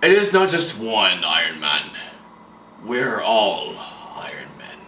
It is not just one Iron Man. We're all Iron Men.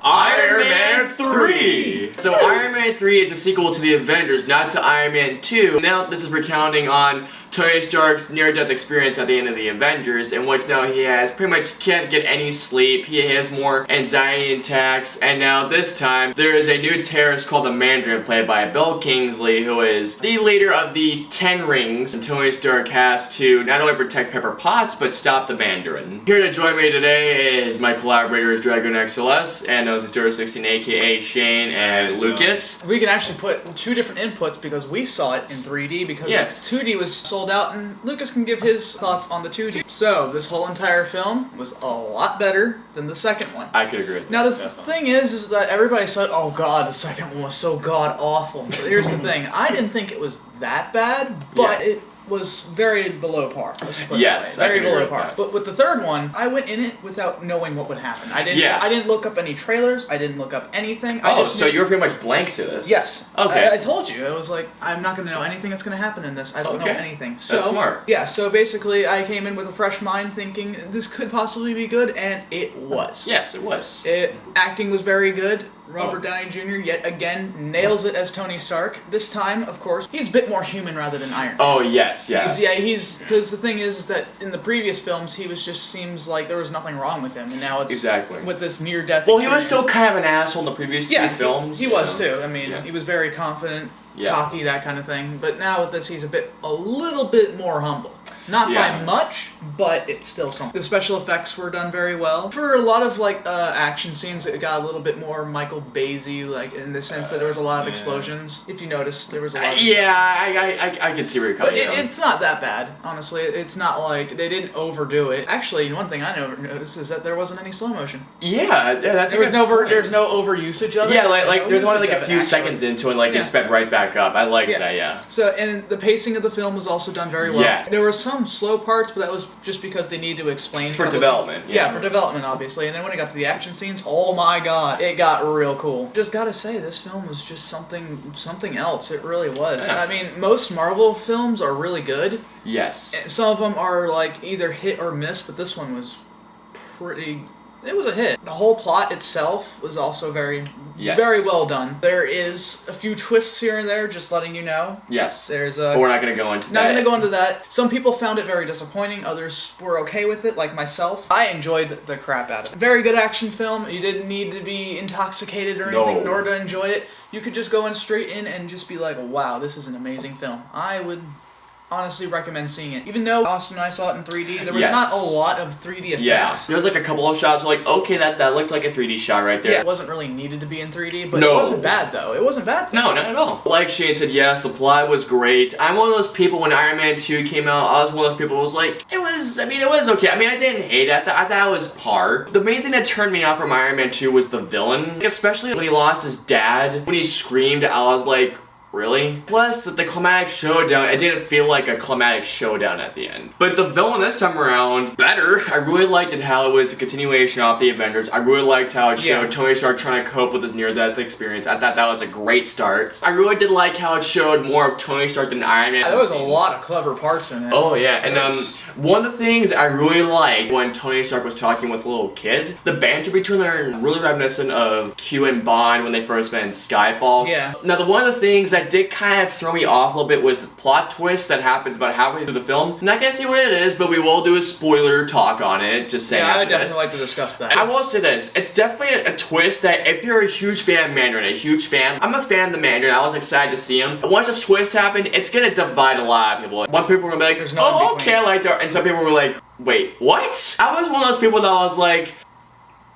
Iron Man 3! So Iron Man 3 is a sequel to the Avengers, not to Iron Man 2. Now this is recounting on Tony Stark's near-death experience at the end of the Avengers, in which now he has pretty much can't get any sleep, he has more anxiety attacks, and now this time there is a new terrorist called the Mandarin, played by Bill Kingsley, who is the leader of the 10 Rings, and Tony Stark has to not only protect Pepper Potts, but stop the Mandarin. Here to join me today is my collaborators Dragoonxls and LCSteeler16, aka Shane and Lucas. We can actually put two different inputs because we saw it in 3D, because 2D was sold out, and Lucas can give his thoughts on the 2D. So, this whole entire film was a lot better than the second one. I could agree with that. Now, the thing is that everybody said, oh god, the second one was so god-awful. But here's the thing, I didn't think it was that bad, but it was very below par. Yes, very below par. But with the third one, I went in it without knowing what would happen. I didn't look up any trailers. I didn't look up anything. So you were pretty much blank to this. Yes. Okay. I told you. I was like, I'm not going to know anything that's going to happen in this. I don't know anything. So, that's smart. Yeah. So basically, I came in with a fresh mind, thinking this could possibly be good, and it was. Yes, it was. Acting was very good. Robert Downey Jr. yet again nails it as Tony Stark. This time, of course, he's a bit more human rather than Iron Man. Oh, yes. He's because the thing is that in the previous films, he was just seems like there was nothing wrong with him, and now it's with this near-death. Well, he was still kind of an asshole in the previous two films. He was too. I mean, he was very confident, cocky, that kind of thing. But now with this, he's a little bit more humble. Not by much, but it's still something. The special effects were done very well. For a lot of action scenes, it got a little bit more Michael Bay-y, like in the sense that there was a lot of explosions. If you notice, there was a lot. I can see where you're coming from. It's not that bad, honestly. It's not like they didn't overdo it. Actually, one thing I noticed is that there wasn't any slow motion. That's there's no overusage of it. Yeah, like there's only a few seconds into it, and they sped right back up. I liked that. Yeah. So and the pacing of the film was also done very well. Yeah. There were some slow parts, but that was just because they needed to explain for development. Yeah, for development, obviously. And then when it got to the action scenes, oh my god, it got real cool. Just gotta say, this film was just something else. It really was. Yeah. I mean, most Marvel films are really good. Yes. Some of them are like either hit or miss, but this one was pretty. It was a hit. The whole plot itself was also very well done. There is a few twists here and there, just letting you know. Yes. But we're not going to go into that. Not going to go into that. Some people found it very disappointing. Others were okay with it, like myself. I enjoyed the crap out of it. Very good action film. You didn't need to be intoxicated or anything in order to enjoy it. You could just go in straight in and just be like, wow, this is an amazing film. I would honestly recommend seeing it. Even though Austin and I saw it in 3D, there was not a lot of 3D effects. Yeah, there was like a couple of shots where like, okay, that looked like a 3D shot right there. Yeah, it wasn't really needed to be in 3D, but it wasn't bad though. It wasn't bad. No, not at all. Like Shane said, yes, the plot was great. I'm one of those people when Iron Man 2 came out, I was one of those people who was like, it was okay. I mean, I didn't hate it. I thought it was par. The main thing that turned me off from Iron Man 2 was the villain. Especially when he lost his dad. When he screamed, I was like, really? Plus, the climatic showdown, it didn't feel like a climatic showdown at the end. But the villain this time around, better. I really liked it how it was a continuation of the Avengers. I really liked how it showed Tony Stark trying to cope with his near-death experience. I thought that was a great start. I really did like how it showed more of Tony Stark than Iron Man. There was a lot of clever parts in it. Oh yeah, and one of the things I really liked when Tony Stark was talking with a little kid, the banter between them really reminiscent of Q and Bond when they first met in Skyfall. Yeah. Now, one of the things that did kind of throw me off a little bit was the plot twist that happens about halfway through the film. I'm not gonna say what it is, but we will do a spoiler talk on it. Just saying. Yeah, I would definitely like to discuss that. I will say this: it's definitely a twist that if you're a huge fan of Mandarin, I'm a fan of the Mandarin. I was excited to see him. And once the twist happened, it's gonna divide a lot of people. One people were gonna be like, "There's no okay, I like that," and some people were like, "Wait, what?" I was one of those people that was like,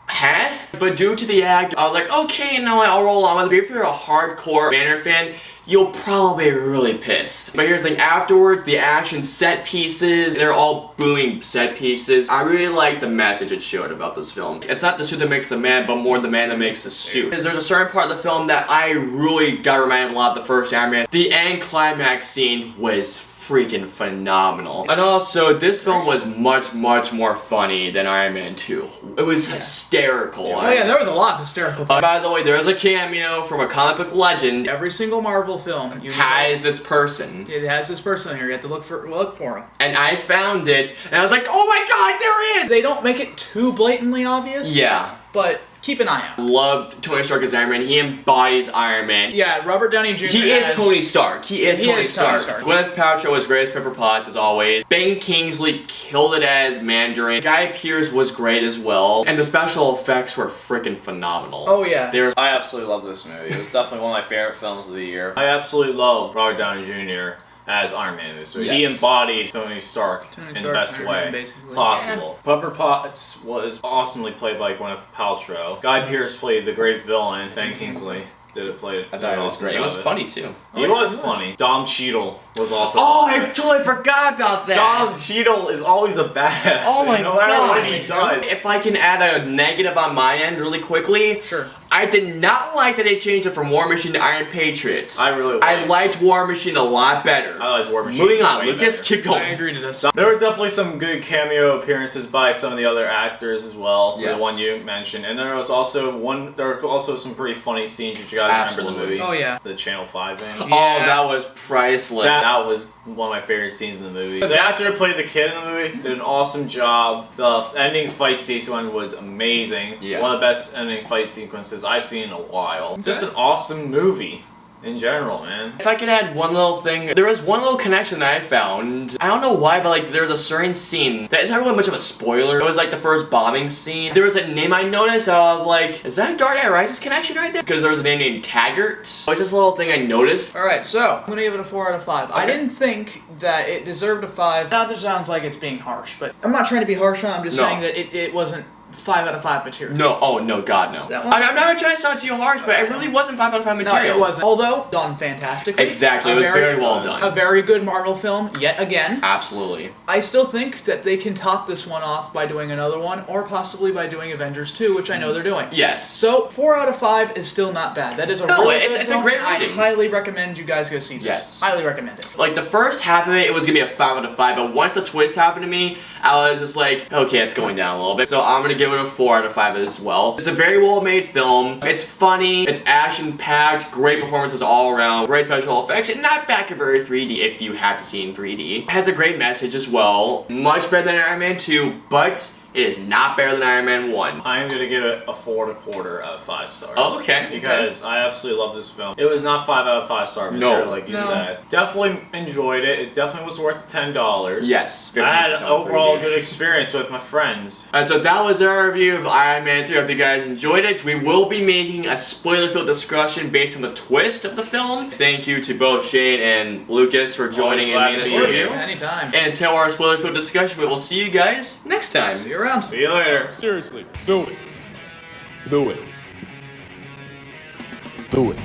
huh? But due to the act, I was like, okay, you know what, I'll roll on with it. If you're a hardcore Mandarin fan, you'll probably be really pissed. But here's the thing, afterwards, the action set pieces, they're all booming set pieces. I really like the message it showed about this film. It's not the suit that makes the man, but more the man that makes the suit. There's a certain part of the film that I really got reminded of a lot of the first Iron Man. The end climax scene was freaking phenomenal. And also, this film was much more funny than Iron Man 2. It was hysterical. Oh yeah, there was a lot of hysterical. By the way, there is a cameo from a comic book legend. Every single Marvel film has this person. It has this person here. You have to look for him. And I found it, and I was like, oh my god, there he is! They don't make it too blatantly obvious. Yeah. But keep an eye out. Loved Tony Stark as Iron Man. He embodies Iron Man. Yeah, Robert Downey Jr. He is Tony Stark. He is Tony Stark. Stark. Gwyneth Paltrow was great as Pepper Potts, as always. Ben Kingsley killed it as Mandarin. Guy Pearce was great as well. And the special effects were freaking phenomenal. Oh, yeah. I absolutely love this movie. It was definitely one of my favorite films of the year. I absolutely love Robert Downey Jr. as Iron Man. So he embodied Tony Stark in the best way possible. Pepper Potts was awesomely played by Gwyneth Paltrow. Guy Pearce played the great villain. Ben Kingsley played. I thought it was great. It was funny too. He was funny. Dom Cheadle was also. Oh, I totally forgot about that. Dom Cheadle is always a badass. Oh my no matter god. what he does. If I can add a negative on my end really quickly. Sure. I did not like that they changed it from War Machine to Iron Patriots. I liked War Machine a lot better. I liked War Machine. Moving on, Lucas, keep going. I agree to this. There were definitely some good cameo appearances by some of the other actors as well. Yes. The one you mentioned, and there was also some pretty funny scenes that you guys remember the movie. Oh yeah. The Channel 5 thing. Oh, that was priceless. That was one of my favorite scenes in the movie. The actor who played the kid in the movie did an awesome job. The ending fight sequence was amazing. Yeah. One of the best ending fight sequences I've seen in a while. Just an awesome movie in general, man. If I could add one little thing, there was one little connection that I found. I don't know why, but like there's a certain scene that is not really much of a spoiler. It was like the first bombing scene. There was a name I noticed, and I was like, is that Dark Knight Rises connection right there? Because there was a name named Taggart. It was just a little thing I noticed. Alright, so I'm gonna give it a 4 out of 5. I didn't think that it deserved a 5. That just sounds like it's being harsh, but I'm not trying to be harsh on it. I'm just saying that it wasn't 5 out of 5 material. No, oh no, God no. I'm not trying to sound too harsh, but it really wasn't 5 out of 5 material. No, it wasn't. Although, done fantastically. Exactly, it was very well done. A very good Marvel film, yet again. Absolutely. I still think that they can top this one off by doing another one, or possibly by doing Avengers 2, which I know they're doing. Yes. So, 4 out of 5 is still not bad. That is a really good it's film. a great I rating. highly recommend you guys go see this. Yes. Highly recommend it. Like the first half of it was gonna be a 5 out of 5, but once the twist happened to me, I was just like, okay, it's going down a little bit. So I'm gonna give it a 4 out of 5 as well. It's a very well made film. It's funny, it's action packed, great performances all around, great special effects, and not back in very 3D if you have to see in 3D. It has a great message as well. Much better than Iron Man 2, but it is not better than Iron Man 1. I'm gonna give it a 4 1/4 out of 5 stars. Oh, okay. Because I absolutely love this film. It was not 5 out of 5 star material, like you said. Definitely enjoyed it. It definitely was worth the $10. Yes. I had an overall good experience with my friends. And so that was our review of Iron Man 3. I hope you guys enjoyed it. We will be making a spoiler-filled discussion based on the twist of the film. Thank you to both Shane and Lucas for joining in this review. Anytime. And until our spoiler-filled discussion, we will see you guys next time. See you around. See you later. Seriously, do it. Do it. Do it.